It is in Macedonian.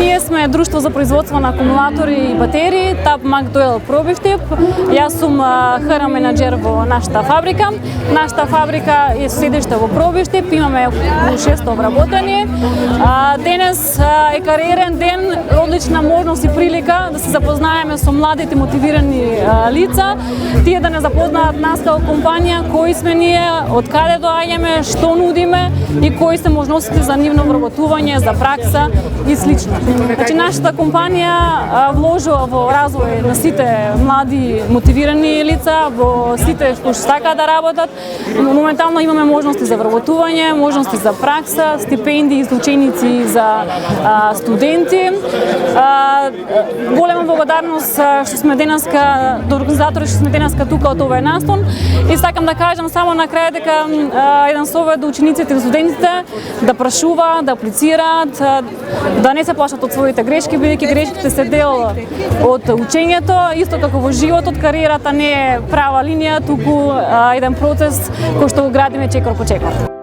Ние сме друштво за производство на акумулатори и батерии, ТАП Макдоел Пробиштип. Јас сум ХР менаџер во нашата фабрика. Нашата фабрика е седиште во Пробиштип, имаме 600 вработени. Денес е кариерен ден, одлична можност и прилика да се запознаеме со младите мотивирани лица, тие да не запознаат нас како компанија, кои сме ние, од каде доаѓаме, што нудиме и кои се можностите за нивно вработување, за пракса и слично. Значи, нашата компанија вложува во развој на сите млади мотивирани лица, во сите што сакаат да работат. Моментално имаме можности за вработување, можности за пракса, стипендии за ученици, за студенти. Голема благодарност што сме денеска, до организатори што сме денеска тука од овој настан. И сакам да кажам само на крај дека еден совет до учениците и студентите да прашуваат, да аплицираат, да не се плашат од своите грешки, бидејќи грешките се дел од учењето, исто како во животот, кариерата не е права линија, туку еден процес кој што го градиме чекор по чекор.